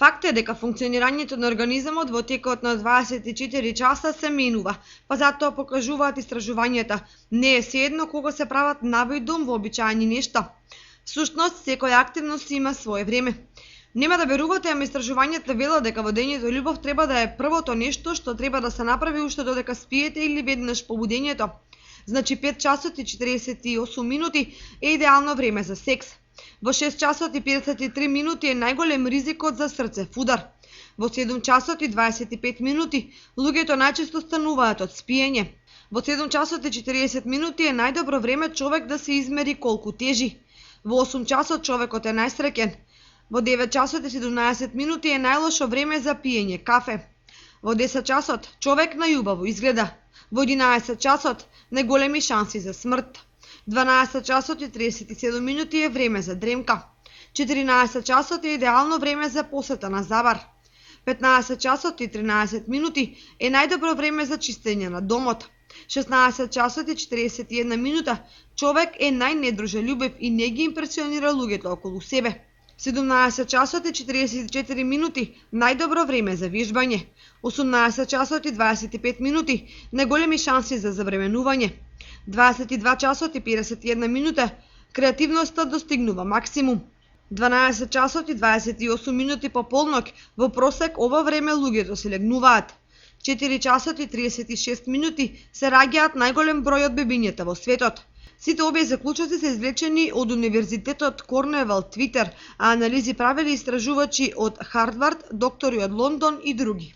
Факт е дека функционирањето на организмот во текот на 24 часа се менува, па затоа покажуваат истражувањата. Не е сеедно кога се прават навидум вообичаени нешта. Всушност, секоја активност има свое време. Нема да верувате, ама истражувањата велат дека водењето љубов треба да е првото нешто што треба да се направи уште додека спиете или веднаш по будењето. Значи 5 часот и 48 минути е идеално време за секс. Во 6 часот и 53 минути е најголем ризикот за срцев удар. Во 7 часот и 25 минути луѓето најчесто стануваат од спиење. Во 7 часот и 40 минути е најдобро време човек да се измери колку тежи. Во 8 часот човекот е најсреќен. Во 9 часот и 17 минути е најлошо време за пиење кафе. Во 10 часот човек најубаво изгледа. Во 11 часот најголеми шанси за смрт. 12 часот и 37 минути е време за дремка. 14 часот е идеално време за посета на забар. 15 часот и 13 минути е најдобро време за чистење на домот. 16 часот и 41 минута човек е најнедружелюбив и не ги импресионира луѓето околу себе. 17 часот и 44 минути најдобро време за вежбање. 18 часот и 25 минути најголеми шанси за забременување. 22 часот и 51 минута креативноста достигнува максимум. 12 часот и 28 минути по полнок во просек ова време луѓето се легнуваат. 4 часот и 36 минути се раѓаат најголем број од бебињата во светот. Сите овие заклучоци се извлечени од Универзитетот Корневал Твитер, а анализи правели истражувачи од Хардвард, доктори од Лондон и други.